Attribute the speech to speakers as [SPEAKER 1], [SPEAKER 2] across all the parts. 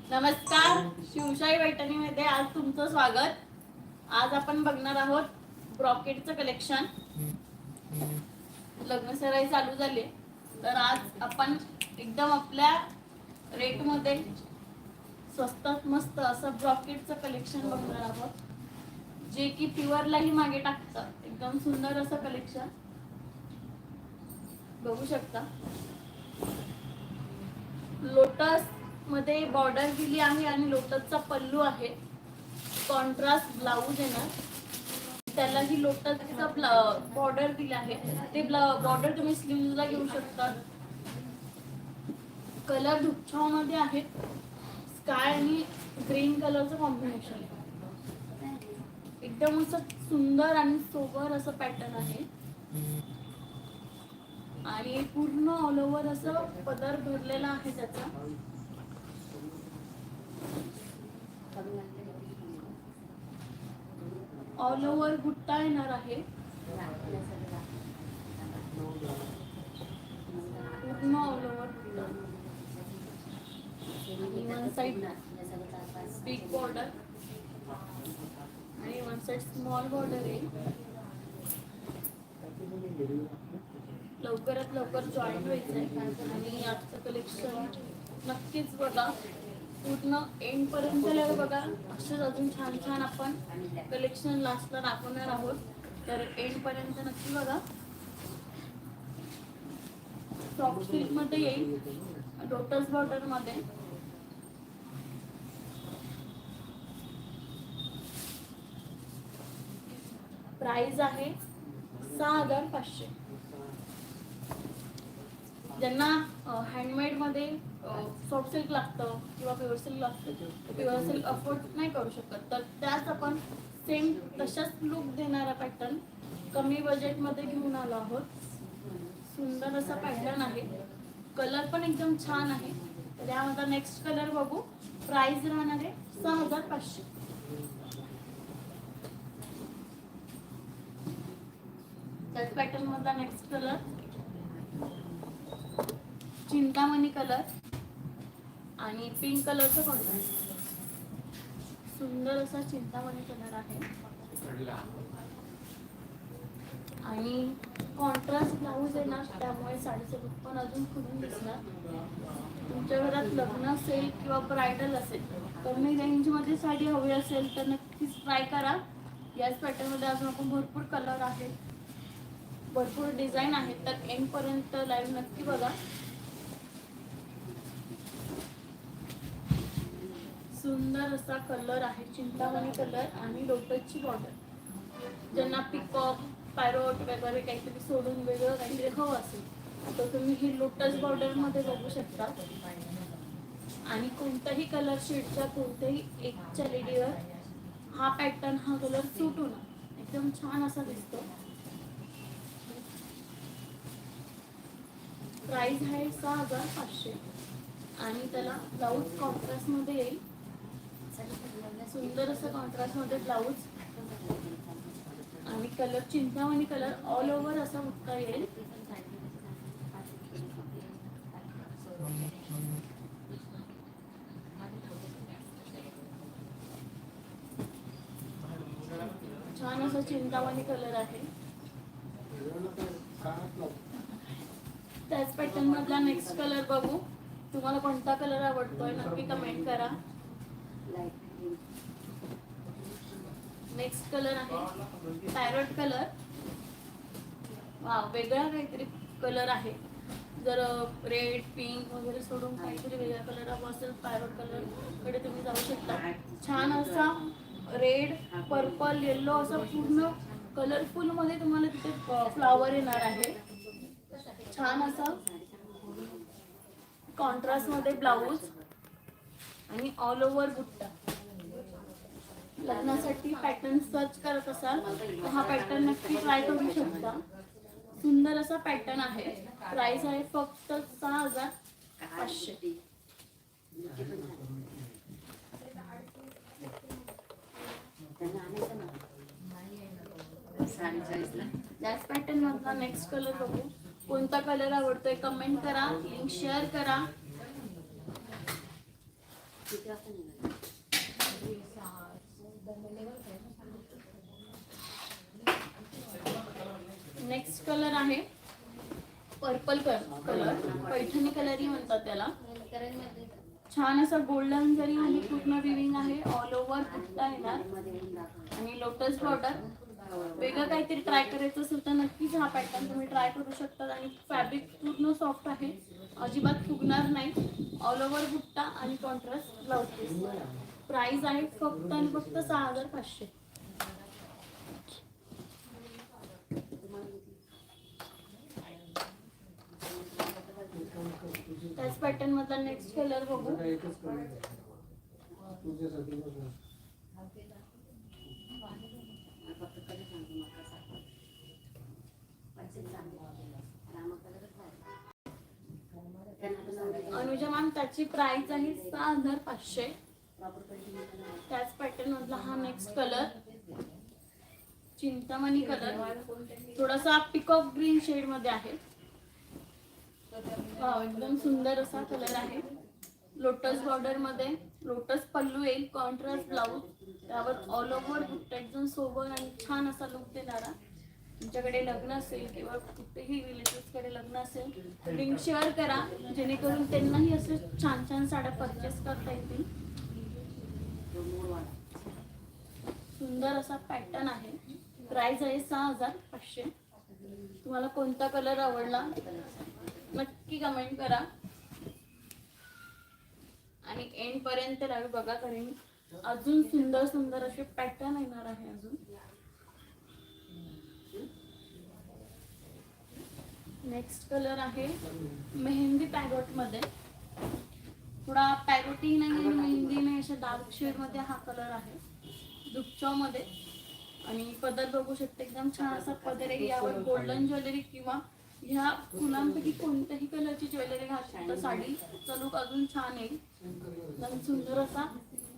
[SPEAKER 1] नमस्कार, शिवशाही पैठणीमध्ये आज तुमचं स्वागत. आज आपण बघणार आहोत ब्रॉकेटचं कलेक्शन. लग्नसराई चालू झाली, तर आज आपण एकदम आपल्या रेटमध्ये स्वस्तात मस्त असं ब्रॉकेटचं कलेक्शन बघणार आहोत, जे की प्युअरलाही मागे टाकतं. एकदम सुंदर असं कलेक्शन बघू शकता. लोटस मध्ये बॉर्डर दिली आहे आणि लोटसचा पल्लू आहे. कॉन्ट्रास्ट ब्लाऊज येणार, त्यालाही लोटसचा बॉर्डर दिला आहे. ते बॉर्डर तुम्ही स्लीव्हजला घेऊ शकता. कलर धुपछाव मध्ये आहे. स्काय आणि ग्रीन कलरचं कॉम्बिनेशन, एकदम असं सुंदर आणि सोबर असं पॅटर्न आहे. आणि पूर्ण ऑल ओव्हर असं पदर भरलेला आहे त्याचा. ऑल ओव्हर बुट्टा येणार आहे. पूर्ण ऑल ओव्हर बुट्टा आणि वन साइड बिग बॉर्डर आणि वन साइड स्मॉल बॉर्डर आहे. लवकरात लवकर जॉईन व्हायचंय आणि आजचं कलेक्शन नक्कीच बघा. पूर्ण एंड पर्यंत बघा. असेच अजून छान छान आपण कलेक्शन लास्टला दाखवणार आहोत, तर एंड पर्यंत नक्की बघा. सॉफ्ट सिल्क मध्ये येईल, लोटस बॉर्डर मध्ये. प्राइस आहे 6500. ज्यांना हँडमेड मध्ये सॉफ्ट सिल्क लागतं किंवा प्युअर सिल्क लागतं, प्युअर सिल्क अफोर्ड नाही करू शकत, तर त्याच आपण सेम तशाच लुक देणारा पॅटर्न कमी बजेट मध्ये घेऊन आलो आहोत. सुंदर असा पॅटर्न आहे. कलर पण एकदम छान आहे. तर यामध्ये नेक्स्ट कलर बघू. प्राइस राहणार आहे 6500. त्याच पॅटर्न मधला नेक्स्ट कलर चिंतामणी कलर आणि पिंक कलरचं कॉन्ट्रास्ट. सुंदर असा चिंतामणी कलर आहे आणि कॉन्ट्रास्ट ब्लाऊज येणार, त्यामुळे साडीचं पण अजून खुलून दिसणार. तुमच्या घरात लग्न असेल किंवा ब्रायडल असेल, कमी रेंजमध्ये साडी हवी असेल तर नक्कीच ट्राय करा. याच पॅटर्नमध्ये अजून आपण भरपूर कलर आहेत, भरपूर डिझाईन आहेत, तर एंड पर्यंत लाईव्ह नक्की बघा. सुंदर असा कलर आहे, चिंतामणी कलर आणि लोटसची बॉर्डर. ज्यांना पिकॉक पॅरोट वगैरे काहीतरी सोडून वेगळं काहीतरी हवं असेल तर तुम्ही ही लोटस बॉर्डर मध्ये बघू शकता. आणि कोणत्याही कलर शेडच्या कोणत्याही एकच्या लेडीवर हा पॅटर्न, हा कलर सूट होणार, एकदम छान असा दिसतो. प्राइस आहे 6500 आणि त्याला ब्लाऊज कॉन्ट्रास्ट मध्ये येईल. सुंदर असं कॉन्ट्रास्ट मध्ये ब्लाऊज आणि कलर चिंतामणी कलर ऑल ओव्हर असा बुट्टा येईल. छान असा चिंतामणी कलर आहे. त्याच पॅटर्न मधला नेक्स्ट कलर बघू. तुम्हाला कोणता कलर आवडतोय नक्की कमेंट करा. नेक्स्ट कलर आहे पॅरोट कलर. वाव, वेगळा काहीतरी कलर आहे. जर रेड पिंक वगैरे सोडून काहीतरी वेगळा कलर हवा असेल, पॅरोट कलर कडे तुम्ही जाऊ शकता. छान असा रेड पर्पल येल्लो असं पूर्ण कलरफुल मध्ये तुम्हाला तिथे फ्लावर येणार आहे. छान असा कॉन्ट्रास्ट मध्ये ब्लाऊज आणि ऑल ओव्हर बुट्टा. लग्नासाठी पॅटर्न सर्च करत असाल तर हा पॅटर्न नक्की ट्राय करू शकता. सुंदर असा पॅटर्न आहे. प्राइस आहे फक्त 6500. त्याच पॅटर्न मधला नेक्स्ट कलर बघू. कोणता कलर आवडतोय कमेंट करा, लिंक शेअर करा. नेक्स्ट कलर आहे पर्पल कलर, पैठणी कलरही म्हणतात त्याला. छान असा गोल्डन जरी आणि पूर्ण विविंग आहे, ऑल ओव्हर बुट्टा येणार आणि लोटस बॉर्डर. वेगळं काहीतरी ट्राय करायचं असेल तर नक्कीच हा पॅटर्न तुम्ही ट्राय करू शकता. आणि फॅब्रिक पूर्ण सॉफ्ट आहे, अजिबात फुगणार नाही. ऑल ओव्हर बुट्टा आणि कॉन्ट्रास्ट ब्लाउज पीस. प्राइस आहे फक्त आणि फक्त 6500. त्याच पॅटर्न मधला नेक्स्ट कलर बघू. अनुजा मॅम त्याची प्राइस आहे 6500. त्याच पॅटर्न मधला हा नेक्स्ट कलर चिंतामणी कलर, थोडासा पिकॉक ग्रीन शेड मध्ये आहे. एकदम सुंदर असा कलर आहे. लोटस बॉर्डर मध्ये लोटस पल्लू येईल, कॉन्ट्रास्ट ब्लाउज, त्यावर ऑल ओव्हर बुट्टा एकदम सोबर आणि छान असा लुक देणारा. तुमच्याकडे लग्न असेल किंवा कुठेही रिलेटिव्स कडे लग्न असेल लिंक शेअर करा, जेणेकरून त्यांनाही असे छान छान साड्या परचेस करता येतील. सुंदर असा पॅटर्न आहे. प्राइस आहे 6500. तुम्हाला कोणता कलर आवडला नक्की कमेंट करा आणि एंड पर्यंत लाईव्ह बघा, कारण अजून सुंदर सुंदर असे पॅटर्न येणार आहे. अजून नेक्स्ट कलर आहे मेहंदी पॅरोट मध्ये. थोडा पॅरोटी नाही आणि मेहंदी नाही, अशा डार्क शेड मध्ये हा कलर आहे, दुपचाव मध्ये. आणि पदर बघू शकते, एकदम छान असा पदर आहे. यावर गोल्डन ज्वेलरी किंवा ह्या फुलांपैकी कोणत्याही कलरची ज्वेलरी घातली तर साडीचा लुक अजून छान येईल. एकदम सुंदर असा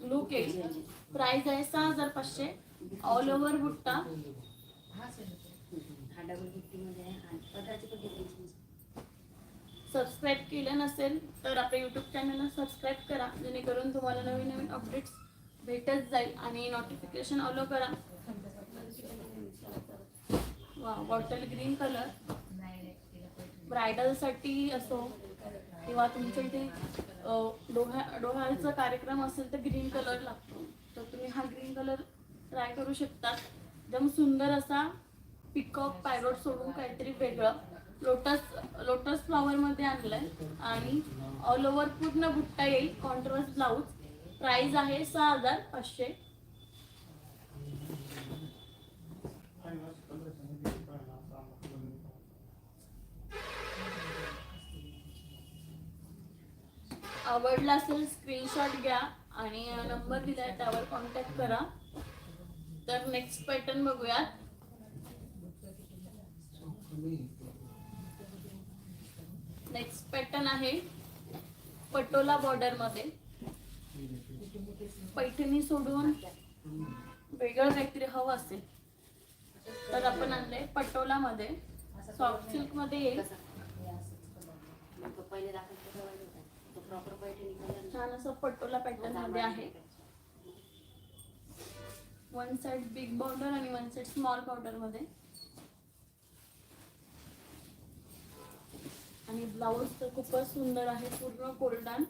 [SPEAKER 1] लुक येईल. प्राइस आहे 6500. All over बुट्टा. सबस्क्राईब केलं नसेल तर आपल्या युट्यूब चॅनलला सबस्क्राईब करा, जेणेकरून तुम्हाला नवीन नवीन अपडेट्स भेटत जाईल. आणि नोटिफिकेशन ऑलो करा. वा, बॉटल ग्रीन कलर. ब्रायडल साठी असो किंवा तुमच्या इथे डोहाळचा कार्यक्रम असेल तर ग्रीन कलर लागतो, तर तुम्ही हा ग्रीन कलर ट्राय करू शकता. एकदम सुंदर असा पिकॉक पॅरोट सोडून काहीतरी वेगळं लोटस फ्लॉवर मध्ये आणलंय आणि ऑल ओव्हर पूर्ण बुट्टा येईल, कॉन्ट्रास्ट ब्लाउज. प्राइस आहे 6500. आवडला असेल स्क्रीनशॉट घ्या आणि नंबर दिलाय त्यावर कॉन्टॅक्ट करा. तर नेक्स्ट पॅटर्न बघूयात. नेक्स्ट पॅटर्न आहे पटोला बॉर्डर मध्ये. पैठणी सोडून वेगळं काहीतरी हवं असेल तर आपण आणलंय पटोला मध्ये. सॉफ्ट सिल्क मध्ये येईल. छान असं पटोला पॅटर्न मध्ये आहे. वन साइड बिग बॉर्डर आणि वन साइड स्मॉल बॉर्डर मध्ये. आणि ब्लाउज तर खूपच सुंदर आहे, पूर्ण गोल्डन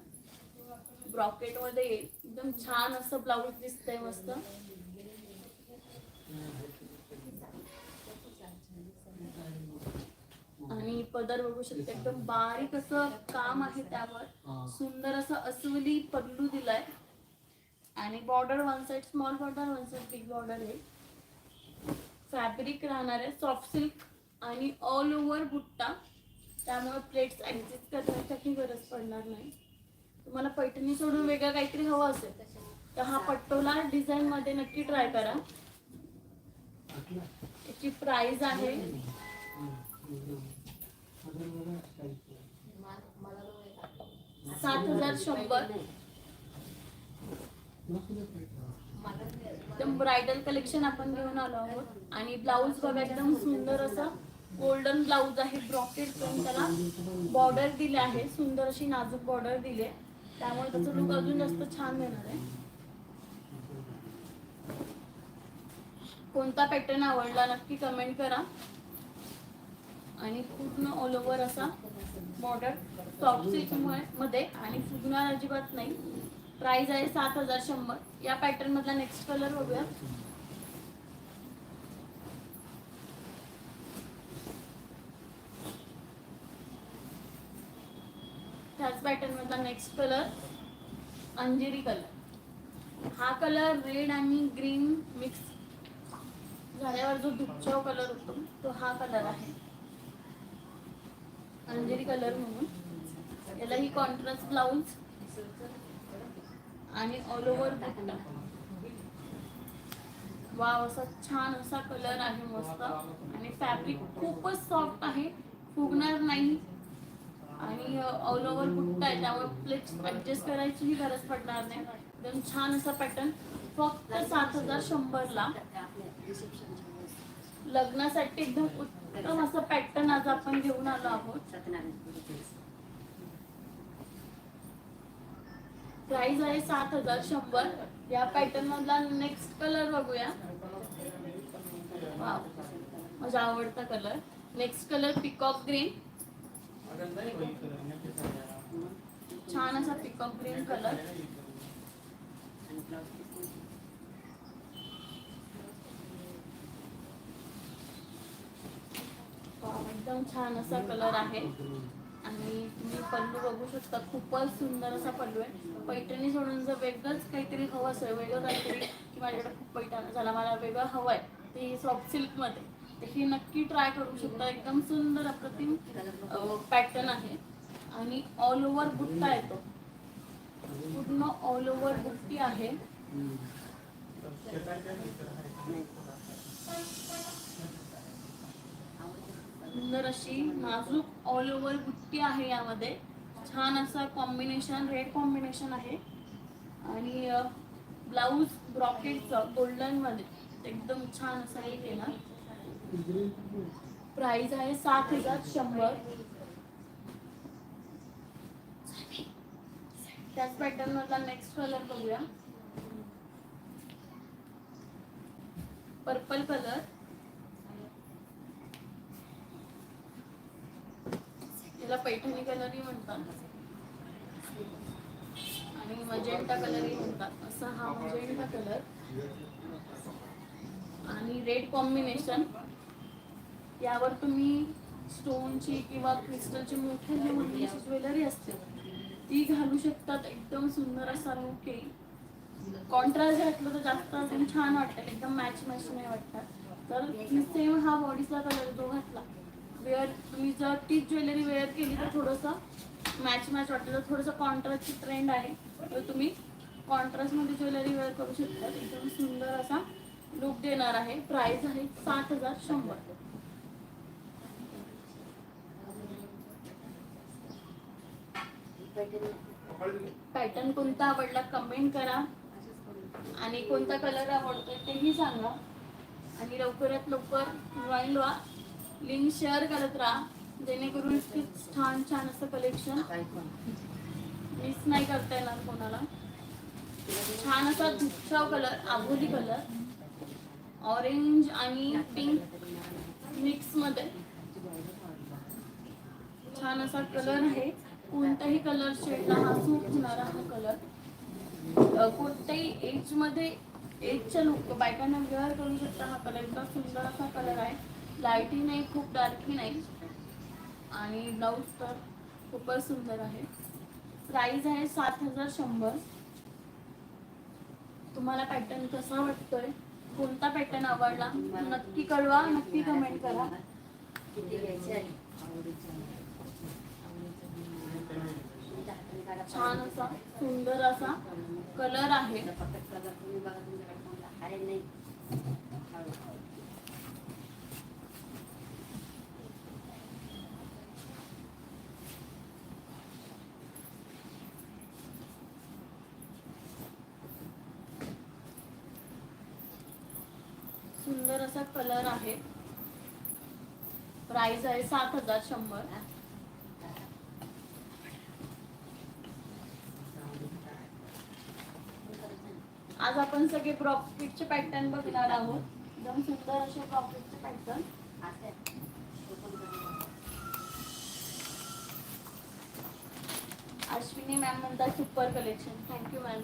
[SPEAKER 1] ब्रॉकेट मध्ये येईल. एकदम छान असं ब्लाउज दिसतंय मस्त. आणि पदर बघू शकते, एकदम बारीक असं काम आहे, त्यावर सुंदर असं अस्वली पल्लू दिलाय. आणि border one side small border, one side big border आहे. फॅब्रिक राहणार आहे सॉफ्ट सिल्क आणि ऑल ओव्हर बुट्टा, त्यामुळे प्लेट्स ऍडजस्ट करण्याची गरज पडणार नाही. तुम्हाला पैठणी सोडून वेगळं काहीतरी हवं असेल तर हा पटोला डिझाईन मध्ये नक्की ट्राय करा. याची प्राइस आहे 7100. एकदम ब्रायडल कलेक्शन आपण घेऊन आलो आहोत. आणि ब्लाऊज बघा, एकदम सुंदर असं गोल्डन ब्लाऊज आहे. ब्रॉकेट पण त्याला बॉर्डर दिले आहे, सुंदर अशी नाजूक बॉर्डर दिली आहे. त्यामुळे त्याचा लुक अजून जास्त छान येणार आहे. कोणता पॅटर्न आवडला नक्की कमेंट करा. आणि पूर्ण ऑल ओव्हर असा बॉर्डर सॉफ्ट सिल्क मध्ये आणि फुगणार अजिबात नाही. प्राइस आहे 7100. या पॅटर्न मधला नेक्स्ट कलर बघूया. त्याच पॅटर्न मधला नेक्स्ट कलर अंजिरी कलर. हा कलर रेड आणि ग्रीन मिक्स झाल्यावर जो दुपचाव कलर होतो तो हा कलर आहे, अंजिरी कलर म्हणून. याला ही कॉन्ट्रास्ट ब्लाउज आणि ऑल ओव्हर बुट्टा. वाव, असा छान असा कलर आहे मस्त. आणि फॅब्रिक खूपच सॉफ्ट आहे, फुगणार नाही. आणि ऑल ओव्हर बुट्टा आहे त्यामुळे प्लेट्स ऍडजस्ट करायचीही गरज पडणार नाही. एकदम छान असा पॅटर्न. फक्त 7100 ला. लग्नासाठी एकदम उत्तम असं पॅटर्न आज आपण घेऊन आलो आहोत. प्राइस आहे 7100. या पॅटर्न मधला नेक्स्ट कलर बघूया. वाव, माझा आवडता colour. Next colour peacock green. छान असा पिकॉक ग्रीन कलर. एकदम छान असा कलर आहे. आणि तुम्ही पल्लू बघू शकता, खूपच सुंदर असा पल्लू आहे. पैठणी सोडून जर वेगळंच काहीतरी हवं असेल, वेगळं काहीतरी की माझ्याकडे खूप पैठण झाला, मला वेगळं हवं आहे ते सॉफ्ट सिल्क मध्ये, तर हे नक्की ट्राय करू शकता. एकदम सुंदर अप्रतिम पॅटर्न आहे. आणि ऑल ओव्हर बुट्टा येतो, पूर्ण ऑल ओव्हर बुट्टी आहे. सुंदर अशी नाजूक ऑल ओव्हर बुट्टी आहे. यामध्ये छान असा कॉम्बिनेशन, रेड कॉम्बिनेशन आहे. आणि ब्लाऊज ब्रॉकेटचं गोल्डन मध्ये एकदम छान असा हे केला. प्राइस आहे 7100. त्याच पॅटर्न मधला नेक्स्ट कलर बघूया. Purple colour. याला पैठणी कलरही म्हणतात आणि मजेंटा कलरही म्हणतात. असा हा मजेंटा कलर आणि रेड कॉम्बिनेशन. यावर तुम्ही स्टोनची किंवा क्रिस्टलची मोठी जी मुलींची ज्वेलरी असते ती घालू शकतात. एकदम सुंदर असा लुक येईल. कॉन्ट्रास्ट घातलं तर जास्त अजून छान वाटतं, एकदम मॅच मॅच नाही वाटतात. तर सेम हा बॉडीचा कलर जो घातला, वेअर तुम्ही जर तीच ज्वेलरी वेअर केली तर थोडंसं मॅच मॅच वाटतं. तर थोडंसं कॉन्ट्रास्टची ट्रेंड आहे, तर तुम्ही कॉन्ट्रास्टमध्ये ज्वेलरी वेअर करू शकता. एकदम सुंदर असा लुक देणार आहे. प्राइस आहे 7100. पॅटर्न कोणता आवडला कमेंट करा आणि कोणता कलर आवडतोय तेही सांगा. आणि लवकरात लवकर जॉईन व्हा, लिंक शेअर करत राहा, जेणेकरून छान छान असं कलेक्शन मिस नाही करता येणार कोणाला. छान असा धुपचाव कलर, आबोली कलर, ऑरेंज आणि पिंक मिक्स मध्ये छान असा कलर आहे. कोणत्याही कलर शेडला हा सूट होणारा हा कलर. कोणत्याही एज मध्ये, एजच्या लुक बायकांना वेअर करू शकता हा कलर. एकदम सुंदर असा कलर आहे. लाईटही नाही, खूप डार्कही नाही. आणि ब्लाऊज तर खूपच सुंदर आहे. प्राइस आहे 7100. तुम्हाला पॅटर्न कसा वाटतोय, कोणता पॅटर्न आवडला नक्की कळवा, नक्की कमेंट करा. छान असा सुंदर असा कलर आहे. सुंदर असा कलर आहे. प्राइस आहे 7100. आज आपण सगळे ब्रॉकेटचे पॅटर्न बघणार आहोत. एकदम सुंदर असे ब्रॉकेटचे पॅटर्न. अश्विनी मॅम म्हणतात सुपर कलेक्शन. Thank you ma'am.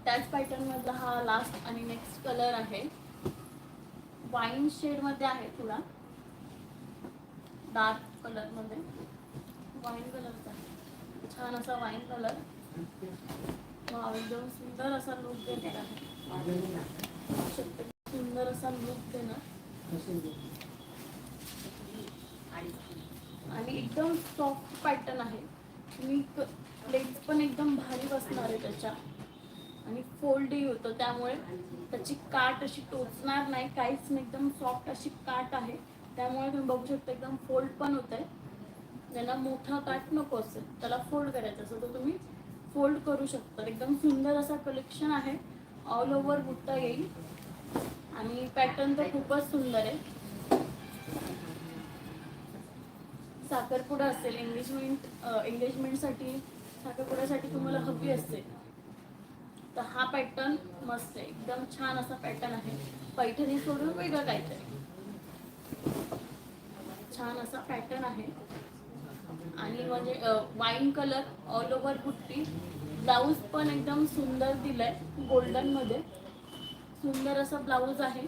[SPEAKER 1] त्याच पॅटर्न मधला हा लास्ट आणि नेक्स्ट कलर आहे. वाईन शेड मध्ये आहे, थोडा डार्क कलर मध्ये. वाईन कलरचा छान असा वाईन कलर. एकदम सुंदर असा लुक देणार आहे. सुंदर असा लुक देणार आणि एकदम सॉफ्ट पॅटर्न आहे. तुम्ही लेग्स पण एकदम भारी बसणार आहे त्याच्या आणि फोल्डही होतं, त्यामुळे त्याची काट अशी टोचणार नाही, काहीच नाही. एकदम सॉफ्ट अशी काट आहे, त्यामुळे तुम्ही बघू शकता एकदम फोल्ड पण होत आहे. ज्यांना मोठा काट नको असेल, त्याला फोल्ड करायचं असेल तर तुम्ही फोल्ड करू शकता. एकदम सुंदर असा कलेक्शन आहे. ऑल ओव्हर बुट्टा येईल आणि पॅटर्न तर खूपच सुंदर आहे. साखरपुडा असेल, एंगेजमेंटसाठी, साखरपुड्यासाठी तुम्हाला हवी असते तर हा पॅटर्न मस्त आहे. एकदम छान असा पॅटर्न आहे. पैठणी सोडून वेगळं काहीतरी छान असा पॅटर्न आहे. आणि म्हणजे वाईन कलर ऑल ओव्हर बुट्टी. ब्लाऊज पण एकदम सुंदर दिलाय, गोल्डन मध्ये सुंदर असं ब्लाऊज आहे.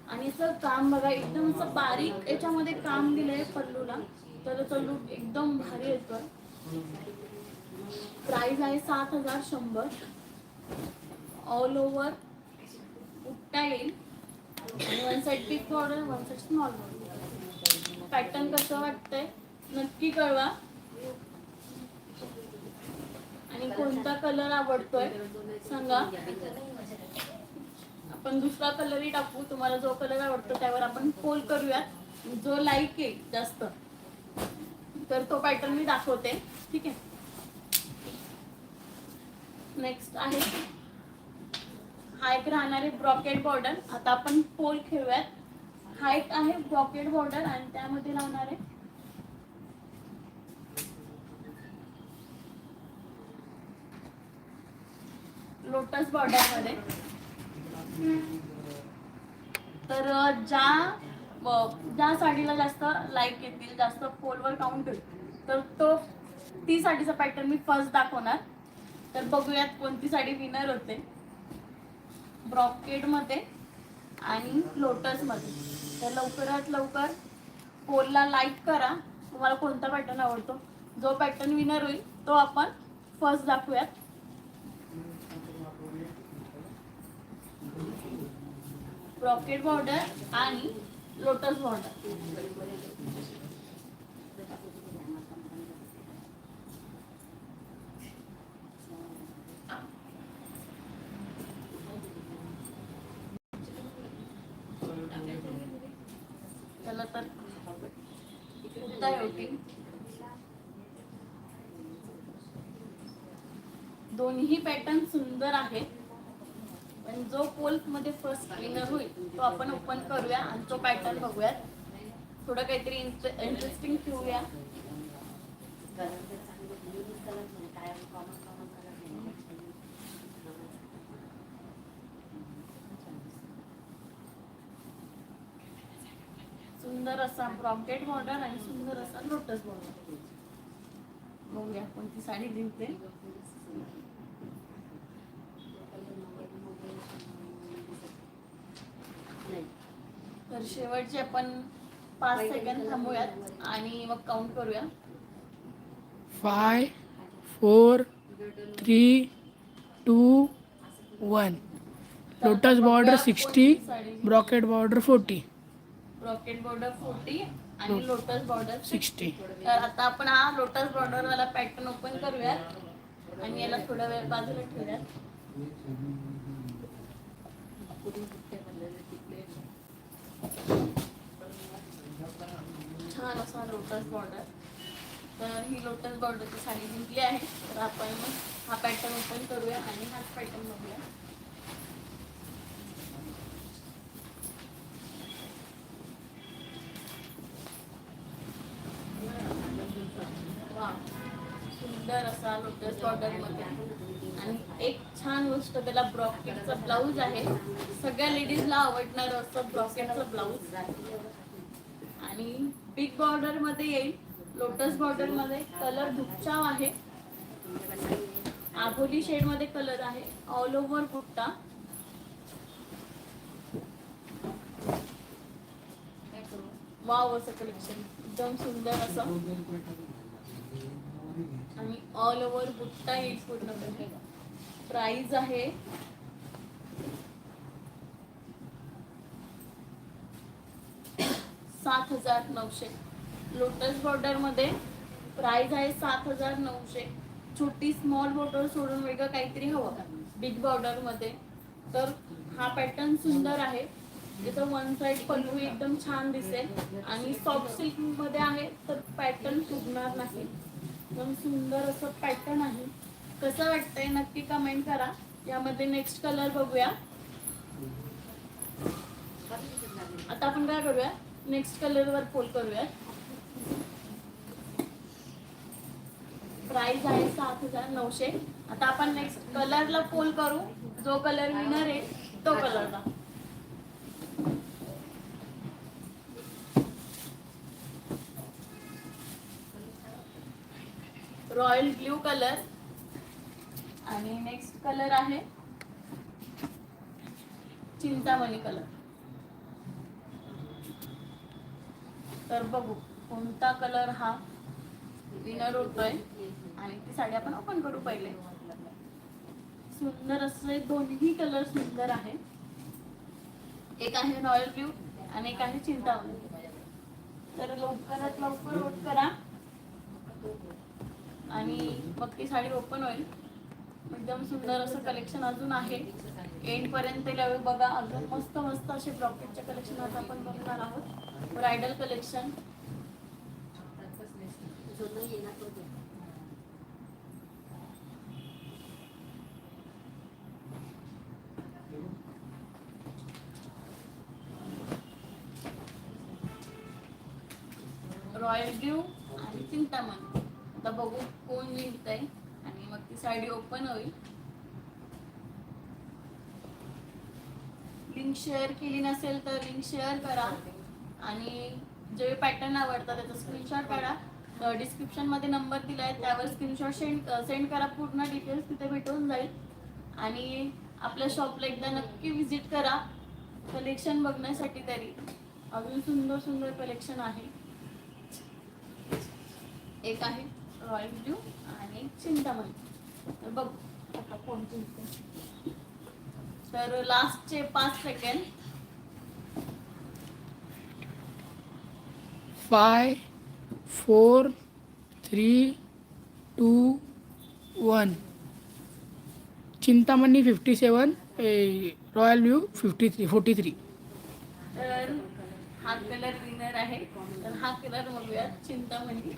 [SPEAKER 1] आणि असं काम बघा, एकदम असं बारीक याच्यामध्ये काम दिलंय पल्लूला, तर त्याचा लुक एकदम भारी येतोय. प्राइस आहे 7100. ऑल ओव्हर बुट्टा येईल आणि one side big border, one side small border. Pattern कसं वाटतंय नक्की कळवा. आणि कोणता कलर आवडतोय सांगा, आपण दुसरा कलरही टाकू. तुम्हाला जो कलर आवडतो त्यावर आपण पोल करूयात. जो लाईक आहे जास्त तर तो पॅटर्न मी दाखवते, ठीक आहे. नेक्स्ट आहे हा एक राहणार आहे ब्रॉकेट बॉर्डर. आता आपण पोल खेळूयात. हा एक आहे ब्रॉकेट बॉर्डर आणि त्यामध्ये राहणार आहे लोटस बॉर्डर मध्ये. तर ज्या साडीला जास्त लाईक येतील, जास्त पोलवर काउंट होईल, तर ती साडीचा पॅटर्न मी फर्स्ट दाखवणार. तर बघूयात कोणती साडी विनर होते ब्रॉकेट मध्ये आणि लोटस मध्ये. तर लवकरात लवकर पोलला लाईक करा. तुम्हाला कोणता पॅटर्न आवडतो, जो पॅटर्न विनर होईल तो आपण फर्स्ट दाखवूयात. ब्रॉकेट बॉर्डर आणि लोटस बॉर्डर. चला तर दोन्ही पॅटर्न सुंदर आहेत, पण जो पोल मध्ये फर्स्ट विनर होईल तो आपण ओपन करूया आणि तो पॅटर्न बघूयात. थोडं काहीतरी इंटरेस्टिंग ठेवूया. सुंदर असा ब्रॉकेट बॉर्डर आणि सुंदर असा लोटस बॉर्डर. बघूया कोणती साडी जिंकते. तर शेवटचे आपण 5 सेकंद थांबूयात आणि मग काउंट करूया.
[SPEAKER 2] 5, 4, 3, 2, 1. Lotus border 60, bracket border 40.
[SPEAKER 1] Bracket border 40 आणि लोटस बॉर्डर
[SPEAKER 2] 60.
[SPEAKER 1] तर आता आपण हा लोटस बॉर्डर वाला पॅटर्न ओपन करूया आणि याला थोडा वेळ बाजूला ठेवूयात. छान असा लोटस बॉर्डर. तर ही लोटस बॉर्डरची साडी जिंकली आहे. तर आपण मग हा पॅटर्न ओपन करूया आणि हाच पॅटर्न बघूया. वा, सुंदर सुंदर असा लोटस बॉर्डर मध्ये. आणि एक छान गोष्ट, त्याला ब्रॉकेटचा ब्लाऊज आहे. सगळ्या लेडीजला आवडणार असं ब्रॉकेटचं ब्लाऊज. आणि बिग बॉर्डर मध्ये येईल. लोटस बॉर्डर मध्ये कलर धुपचाव आहे. आबोली शेड मध्ये कलर आहे. ऑल ओव्हर बुट्टा. वाव असं कलेक्शन एकदम सुंदर असं. आणि ऑल ओव्हर बुट्टा येईल पूर्ण. प्राइस आहे 7,900. लोटस बॉर्डर मध्ये प्राइस आहे 7,900. छोटी स्मॉल बॉर्डर सोडून वेगळं काहीतरी हवं बिग बॉर्डर मध्ये तर हा पॅटर्न सुंदर आहे. त्याचं वन साइड पल्लू एकदम छान दिसेल आणि सॉफ्ट सिल्क मध्ये आहे तर पॅटर्न फुगणार नाही. एकदम सुंदर असं पॅटर्न आहे. कसं वाटतंय नक्की कमेंट करा. यामध्ये नेक्स्ट कलर बघूया. आता आपण काय करूया, नेक्स्ट कलर वर पोल करूया. प्राइस आहे 7,900. आता आपण नेक्स्ट कलरला पोल करू. जो कलर विनर आहे तो कलरला. रॉयल ब्ल्यू कलर आणि नेक्स्ट कलर आहे चिंतामणी कलर. तर बघू कोणता कलर हा विनर होतोय. आणि ती साडी आपण ओपन करू पहिले. सुंदर असे दोन्ही कलर सुंदर आहे. एक आहे रॉयल ब्ल्यू आणि एक आहे चिंतामणी. तर लवकरात लवकर वोट करा आणि मग ती साडी ओपन होईल. एकदम सुंदर असं कलेक्शन अजून आहे. एंड पर्यंत बघा. अजून मस्त मस्त असे ब्रॉकेटचे कलेक्शन आज आपण बघणार आहोत. Bridal collection. रॉयल ब्ल्यू आणि चिंतामणी. आता बघू कोण जिंकतंय आणि मग ती साडी ओपन होईल. लिंक शेअर केली नसेल तर लिंक शेअर करा आणि जे पॅटर्न आवडतात त्याचा स्क्रीनशॉट काढा. डिस्क्रिप्शन मध्ये नंबर दिलाय त्यावर स्क्रीनशॉट सेंड करा. पूर्ण डिटेल्स तिथे भेटून जाईल. आणि आपल्या शॉपला एकदा नक्की विजिट करा कलेक्शन बघण्यासाठी. तरी अजून सुंदर सुंदर कलेक्शन आहे. एक आहे रॉयल ब्ल्यू आणि चिंतामणी. तर बघ आता कोण जिंकते. तर लास्टचे 5 सेकंड.
[SPEAKER 2] 5 4 3 2 1. चिंतामणी 57. Royal blue 43.
[SPEAKER 1] तर हा कलर विनर आहे. तर हा कलर बघूया चिंतामणी.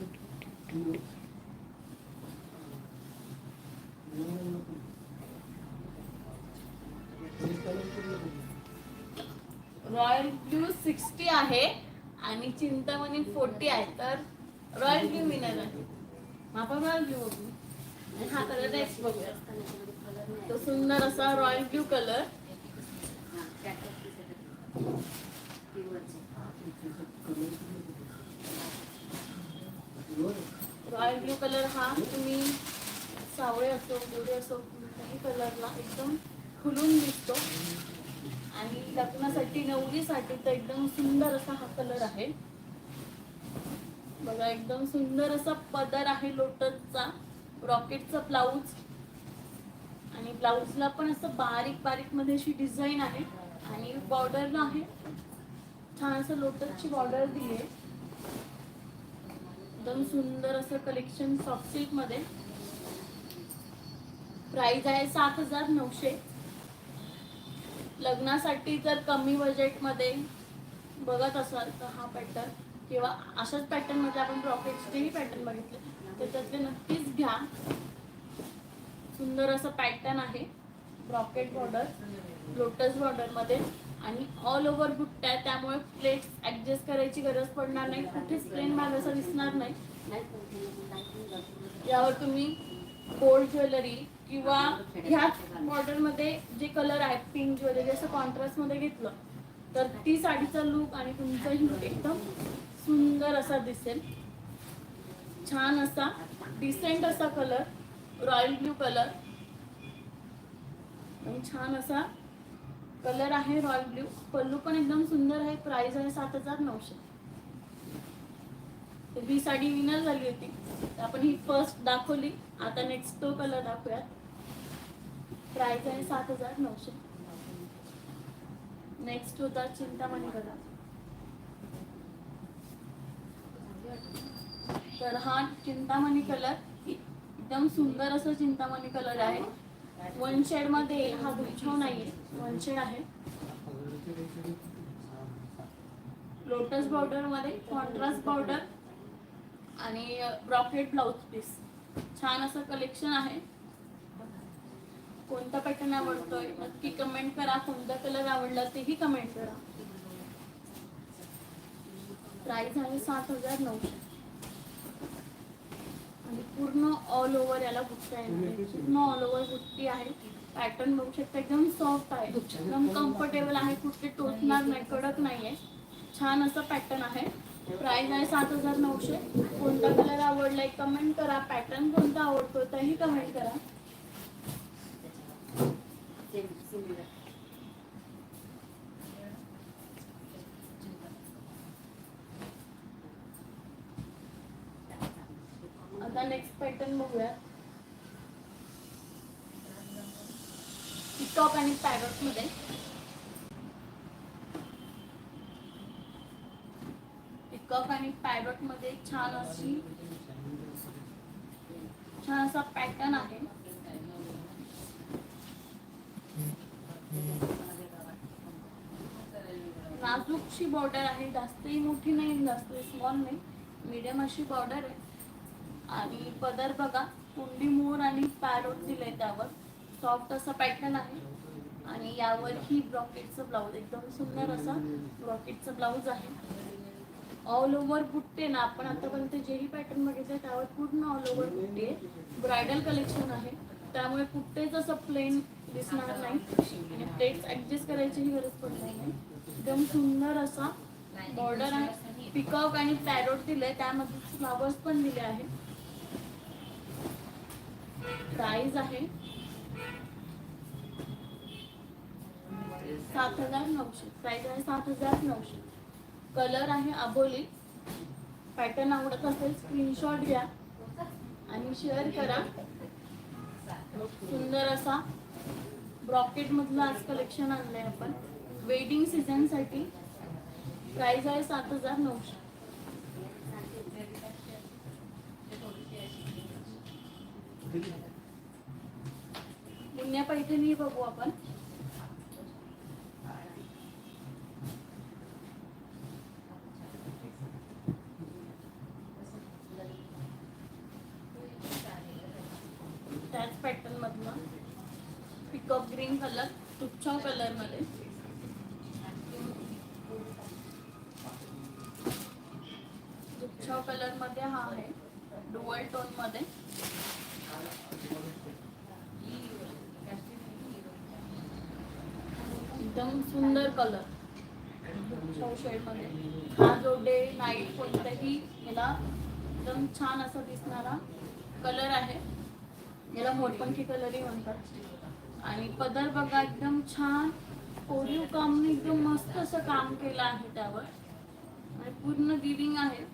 [SPEAKER 1] रॉयल ब्ल्यू 60 आहे आणि चिंतामणी 40 आहे. तर रॉयल ब्ल्यू विनर आहे. आपण रॉयल ब्ल्यू बघू. आणि हा कलर नेक्स्ट बघूया. तो सुंदर असा royal blue colour. Royal blue colour हा तुम्ही सावळे असो गोरे असो कोणत्याही कलरला एकदम खुलून दिसतो. आणि लग्नासाठी नवरीसाठी तर एकदम सुंदर असा हा कलर आहे. बघा एकदम सुंदर असा पदर आहे लोटसचा. रॉकेटचा ब्लाऊज आणि ब्लाऊजला पण असं बारीक बारीक मध्ये अशी डिझाईन आहे. आणि बॉर्डरला आहे छान असं लोटसची बॉर्डर दिली आहे. एकदम सुंदर असं कलेक्शन सॉफ्ट सिल्क मध्ये. प्राइस आहे 7,900. लग्नासाठी जर कमी बजेट मध्ये बघत असाल तर हा पॅटर्न किंवा अशाच पॅटर्न मध्ये आपण ब्रॉकेटचेही पॅटर्न बघितले तर त्यातले नक्कीच घ्या. सुंदर असं पॅटर्न आहे. ब्रॉकेट बॉर्डर लोटस बॉर्डर मध्ये आणि ऑल ओव्हर बुट्टा आहे, त्यामुळे प्लेट्स ऍडजस्ट करायची गरज पडणार नाही, कुठेच प्लेन भाग असा दिसणार नाही. यावर तुम्ही गोल्ड ज्वेलरी किंवा ह्याच बॉर्डर मध्ये जे कलर आहेत पिंक ज्वेलरी असं कॉन्ट्रास्ट मध्ये घेतलं तर ती साडीचा लुक आणि तुमचाही लुक एकदम सुंदर असा दिसेल. छान असा डिसेंट असा कलर, रॉयल ब्ल्यू कलर, छान असा कलर आहे रॉयल ब्ल्यू. पल्लू पण एकदम सुंदर आहे. प्राइस आहे 7,900. तर ही साडी विनर झाली होती. आपण ही फर्स्ट दाखवली, आता नेक्स्ट तो कलर दाखवूयात. प्राइस आहे 7,900. नेक्स्ट होता चिंतामणी कलर. तर हा चिंतामणी कलर एकदम सुंदर असं चिंतामणी कलर आहे. वन शेड मध्ये, हा गुच्छाव नाहीये, वन शेड आहे. लोटस बॉर्डर मध्ये कॉन्ट्रास्ट बॉर्डर आणि ब्रॉकेट ब्लाउज पीस. छान असं कलेक्शन आहे. कोणता पॅटर्न आवडतोय नक्की कमेंट करा. कोणता कलर आवडला तेही कमेंट करा. प्राइस आहे 7,900 आणि पूर्ण ऑल ओव्हर याला बुट्टी आहे. पूर्ण ऑल ओव्हर बुट्टी आहे. पॅटर्न बघू शकता, एकदम सॉफ्ट आहे, एकदम कम्फर्टेबल आहे, कुठे टोचणार नाही, कडक नाहीये. छान असं पॅटर्न आहे. प्राइस आहे 7,900. कोणता कलर आवडलाय कमेंट करा. पॅटर्न कोणता आवडतो तेही कमेंट करा. आता नेक्स्ट पॅटर्न बघूया. पिकॉक आणि पॅरट मध्ये. पिकॉक आणि पॅरट मध्ये छान असा पॅटर्न आहे. नाजूकशी बॉर्डर आहे, जास्तही मोठी नाही जास्त स्मॉल नाही, मीडियम अशी बॉर्डर आहे. आणि पदर बघा, कुंडी मोर आणि पॅरोट दिले, त्यावर सॉफ्ट असा पॅटर्न आहे. आणि यावर ही ब्रॉकेटचं ब्लाऊज, एकदम सुंदर असा ब्रॉकेटचं ब्लाऊज आहे. ऑल ओव्हर बुट्टे ना, आपण आतापर्यंत जेही पॅटर्न बघितले त्यावर पूर्ण ऑल ओव्हर बुट्टे आहे. ब्रायडल कलेक्शन आहे, त्यामुळे कुठेच असं प्लेन दिसणार नाही आणि प्लेट्स ऍडजस्ट करायचीही गरज पडणार नाही. एकदम सुंदर असा बॉर्डर आहे. पिकॉक आणि पॅरोट दिले, त्यामध्ये फ्लावर्स पण दिले आहे. प्राइस आहे 7,900. प्राइस आहे 7,900. कलर आहे अबोली. पॅटर्न आवडत असेल स्क्रीनशॉट घ्या आणि शेअर करा. सुंदर असा ब्रॉकेट मधलं आज कलेक्शन आणलंय आपण वेडिंग सीझन साठी. प्राइस आहे 7,900. पुण्या पैठणी बघू आपण. त्याच पॅटर्न मधलं पिकॉक ग्रीन कलर, तुच्छाव कलर मध्ये. तुच्छाव कलर मध्ये हा आहे, डुअल टोन मध्ये. एकदम सुंदर कलर तुच्छाव शेड मध्ये. हा जो डे नाईट कोणत्याही याला एकदम छान असा दिसणारा कलर आहे. याला मोरपंखी कलरही म्हणतात. आणि पदर बघा, एकदम छान कोरीव काम, एकदम मस्त असं काम केलं आहे त्यावर आणि पूर्ण विविंग आहे.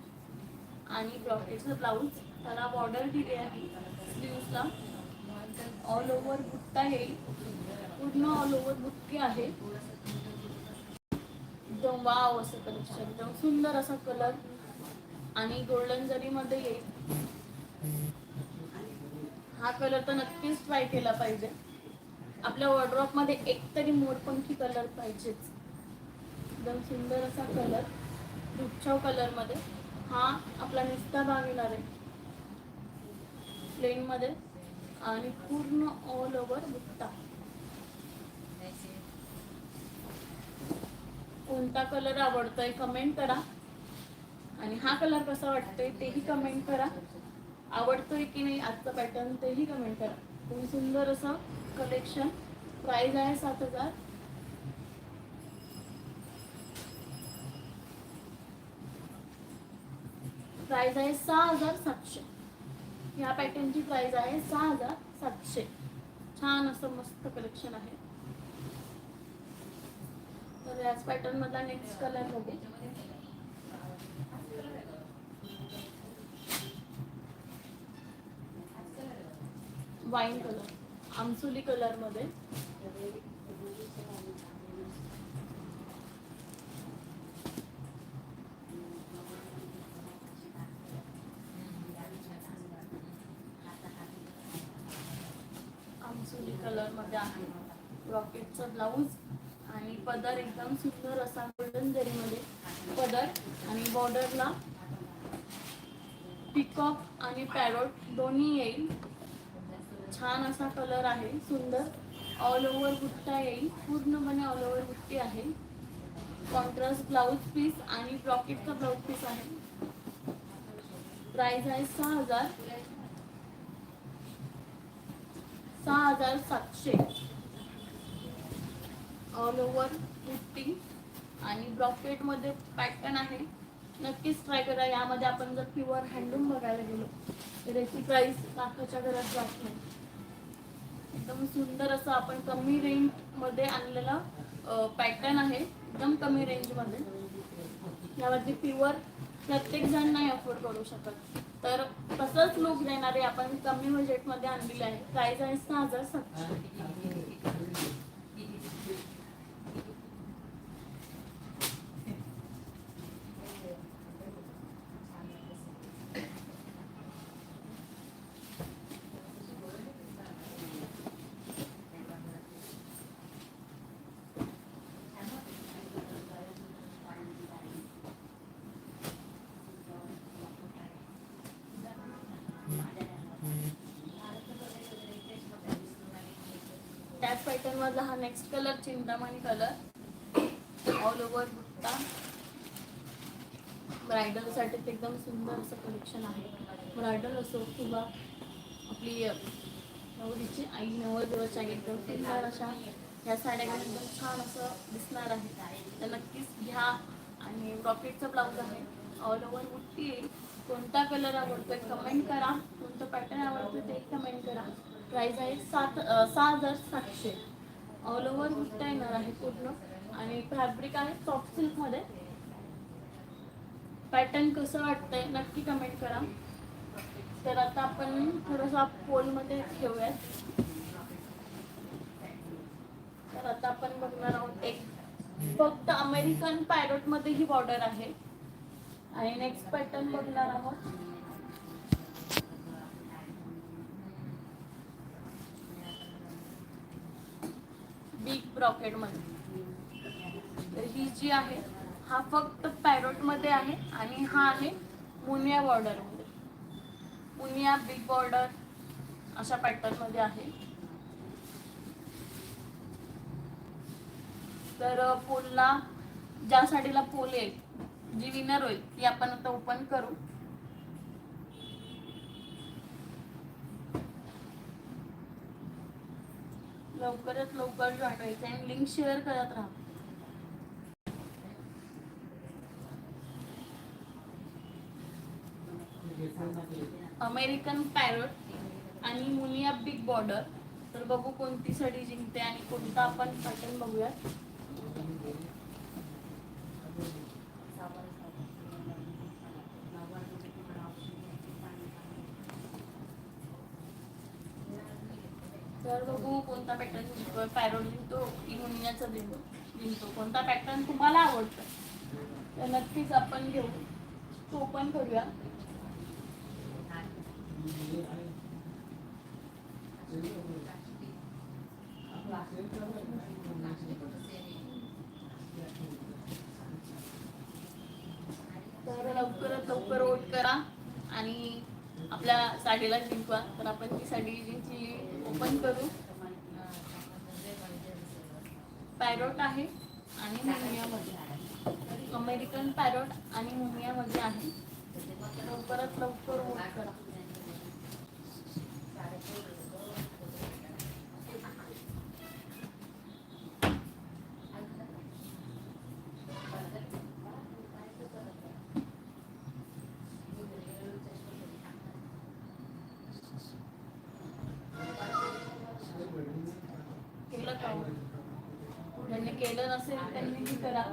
[SPEAKER 1] आणि ब्रॉकेटचं ब्लाऊज, त्याला बॉर्डर दिली आहे स्लीव्सला. ऑल ओव्हर बुट्टा येईल, पूर्ण ऑल ओव्हर बुट्टी आहे. एकदम वाव असं कलेक्शन, एकदम सुंदर असा कलर आणि गोल्डन जरी मध्ये येईल. हा कलर तर नक्कीच ट्राय केला पाहिजे. आपल्या वॉर्डरोब मध्ये एक तरी मोरपंखी कलर पाहिजेच. एकदम सुंदर असा कलर तुच्छाव कलर मध्ये. हा आपला निस्ता भाग येणार आहे प्लेन मध्ये आणि पूर्ण ऑल ओव्हर बुट्टा. कोणता कलर आवडतोय कमेंट करा आणि हा कलर कसा वाटतोय तेही कमेंट करा. आवडतोय की नाही आजचा पॅटर्न तेही कमेंट करा. खूप सुंदर असं कलेक्शन. प्राइस आहे 7,000. प्राइस आहे 6,700. ह्या पॅटर्नची प्राइस आहे 6,700. छान असं मस्त कलेक्शन आहे. तर याच पॅटर्न मधला नेक्स्ट कलर बघू. वाईन कलर, आमसुली कलर मध्ये. आमसुली कलर मध्ये आहे. रॉकेटचा ब्लाऊज आणि पदर एकदम सुंदर असा गोल्डन जरीमध्ये पदर आणि बॉर्डरला पिकॉक आणि पॅरोट दोन्ही येईल. छान असा कलर आहे, सुंदर. ऑल ओव्हर बुट्टा येईल, पूर्णपणे ऑल ओव्हर बुट्टी आहे. कॉन्ट्रास्ट ब्लाऊज पीस आणि ब्रॉकेटचा ब्लाऊज पीस आहे. प्राइस आहे 6,700. ऑल ओव्हर बुट्टी आणि ब्रॉकेट मध्ये पॅटर्न आहे. नक्कीच ट्राय करा. यामध्ये आपण जर प्युअर हँडलूम बघायला गेलो तर याची प्राइस लाखाच्या घरात जात नाही. एकदम सुंदर असं आपण कमी रेंज मध्ये आणलेला पॅटर्न आहे. एकदम कमी रेंज मध्ये. यामध्ये प्युअर प्रत्येक जण नाही अफोर्ड करू शकत. तर तसंच लुक देणारे आपण कमी बजेट मध्ये आणलेले आहे. प्राइस आहे 6,700. त्याच पॅटर्न मधला हा नेक्स्ट कलर चिंतामणी कलर. ऑल ओव्हर बुट्टा. ब्रायडल साठी एकदम सुंदर असं कलेक्शन आहे. ब्रायडल असो किंवा आपली नवरीची आई नवरदेवाची आई एकदम सुंदर अशा ह्या साड्या एकदम छान असं दिसणार आहे. तर नक्कीच घ्या. आणि रॉकेटचा ब्लाऊज आहे. ऑल ओव्हर बुट्टी येईल. कोणता कलर आवडतोय कमेंट करा. कोणतं पॅटर्न आवडतोय ते कमेंट करा. प्राइस आहे 6,700. ऑल ओव्हर बुट्टा येणार आहे पूर्ण आणि फॅब्रिक आहे सॉफ्ट सिल्क मध्ये. पॅटर्न कसं वाटतंय नक्की कमेंट करा. तर आता आपण थोडंसं पोल मध्ये ठेवूयात. तर आता आपण बघणार आहोत एक फक्त अमेरिकन पॅरोट मध्ये ही बॉर्डर आहे. आणि नेक्स्ट पॅटर्न बघणार आहोत. बिग ब्रॉकेट मध्ये. तर ही जी आहे हा फक्त पॅरोट मध्ये आहे आणि हा आहे मुनिया बॉर्डर मध्ये. मुनिया बिग बॉर्डर अशा पॅटर्न मध्ये आहे. तर पोलला ज्या साडीला पोल येईल जी विनर होईल ती आपण आता ओपन करू. लवकरात लवकर जॉईन व्हायचं आणि लिंक शेअर करत राहा. अमेरिकन पॅरोट आणि मुनिया बिग बॉर्डर. तर बघू कोणती साडी जिंकते आणि कोणता आपण पॅटर्न बघूया. तर बघू कोणता पॅटर्न जिंकतोय. पॅरोट जिंकतो की मुनियाचा जिंकतो. कोणता पॅटर्न तुम्हाला आवडतो तर नक्कीच आपण घेऊ. तो ओपन करूया. तर लवकरात लवकर वोट करा आणि आपल्या साडीला जिंकवा. तर आपण ती साडी जिंकली ओपन करू. पॅरोट आहे आणि मुनियामध्ये. अमेरिकन पॅरोट आणि मुनियामध्ये आहे. लवकरात लवकर वोट करा. केलं का? ज्यांनी केलं नसेल त्यांनी करा.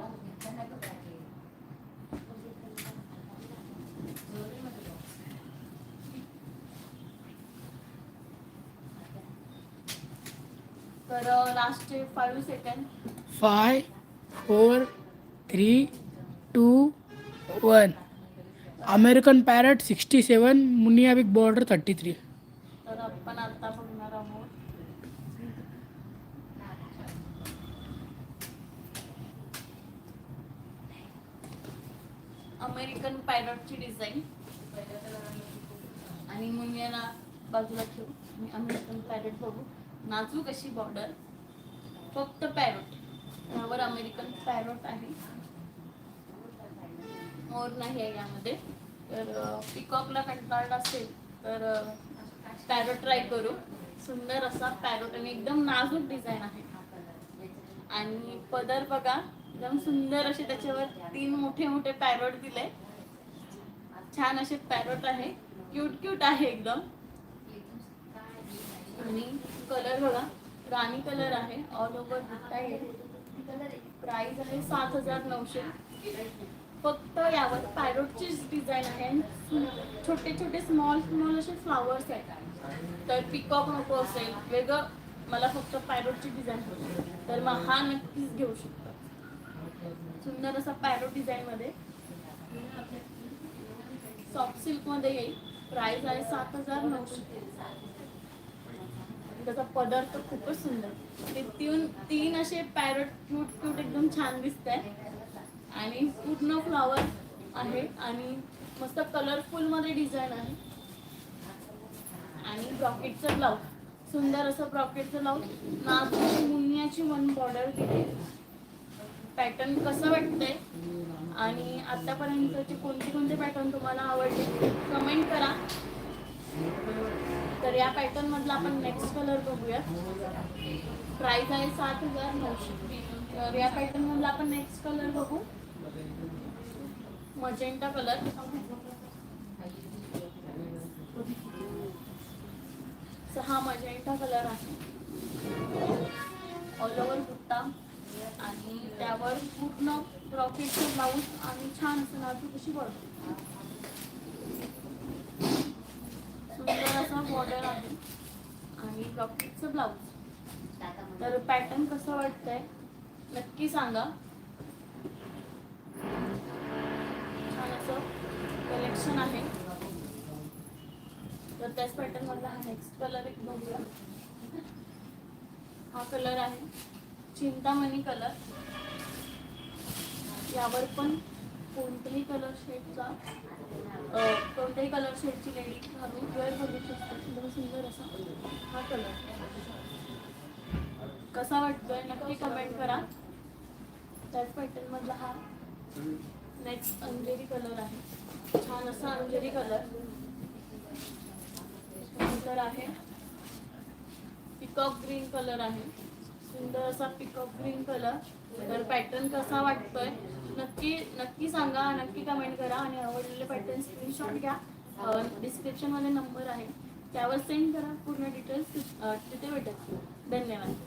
[SPEAKER 1] तर लास्टचे 5 second.
[SPEAKER 2] 5 4 3 2 1. American parrot 67, Muniya big border 33.
[SPEAKER 1] तर आपण आता बघणार आहोत अमेरिकन पॅरोटची डिझाईन. आणि मुनियाला बाजूला ठेवू आणि अमेरिकन पॅरोट बघू. नाजूक अशी बॉर्डर, फक्त पॅरोट. यावर अमेरिकन पॅरोट आहे, मोर नाही आहे यामध्ये. तर पिकॉकला कंटाळला असेल तर पॅरोट ट्राय करू. सुंदर असा पॅरोट आणि एकदम नाजूक डिझाईन आहे. आणि पदर बघा, एकदम सुंदर असे त्याच्यावर 3 मोठे मोठे पॅरोट दिले. छान असे पॅरोट आहे, क्यूट क्यूट आहे एकदम. आणि कलर बघा, राणी कलर आहे, ऑल ओव्हर बुट्टा आहे. प्राइस आहे 7,900. फक्त यावर पॅरोटचीच डिझाईन आहे आणि छोटे छोटे स्मॉल स्मॉल असे फ्लावर्स आहेत. तर पिकॉक नको असेल वेगळं, मला फक्त पॅरोटची डिझाईन होती, तर मग हा नक्कीच घेऊ शकतो. सुंदर असा पॅरोट डिझाईन मध्ये सॉफ्ट सिल्क मध्ये येईल. प्राइस आहे 7,900. त्याचा पदर तर खूपच सुंदर. ते 3 असे पॅरोट क्यूट क्यूट एकदम छान दिसत आहे. आणि पूर्ण फ्लावर आहे आणि मस्त कलरफुल मध्ये डिझाईन आहे. आणि ब्रॉकेटचं ब्लाउज, सुंदर असं ब्रॉकेटचं ब्लाउज, नाजूक मुनियाची 1 बॉर्डर दिली. पॅटर्न कसं वाटतंय आणि आतापर्यंतचे कोणते कोणते पॅटर्न तुम्हाला आवडले कमेंट करा. तर या पॅटर्न मधला आपण नेक्स्ट कलर बघूया. प्राइस आहे 7,900. तर या पॅटर्न मधला आपण नेक्स्ट कलर बघू, मजेंटा कलर. हा मजेंटा कलर आहे, ऑल ओव्हर बुट्टा आणि त्यावर पूर्ण ब्रॉकेटचं ब्लाऊज आणि छान असं नाजूक अशी बॉर्डर. सुंदर असा बॉर्डर आहे आणि ब्रॉकेटचं ब्लाऊज. तर पॅटर्न कसं वाटतंय नक्की सांगा. छान असं कलेक्शन आहे. तर त्याच पॅटर्न मधला हा नेक्स्ट कलर एक बघूया. हा कलर आहे चिंतामणी कलर. यावर पण कोणत्याही कलर शेडचा कोणत्याही कलर शेडची लेडी घालून वेअर करू शकतात. एकदम सुंदर असा हा कलर. कसा वाटतोय नक्की कमेंट करा. त्याच पॅटर्न मधला हा नेक्स्ट अंजेरी कलर आहे. छान असा अंजेरी कलर. नंतर आहे पिकॉक ग्रीन कलर आहे, सुंदर असा पिकॉक ग्रीन कलर. तर पॅटर्न कसा वाटतोय नक्की नक्की सांगा, नक्की कमेंट करा. आणि आवडलेले पॅटर्न स्क्रीनशॉट घ्या. डिस्क्रिप्शन मध्ये नंबर आहे, त्यावर सेंड करा. पूर्ण डिटेल्स तिथे भेटेल. धन्यवाद.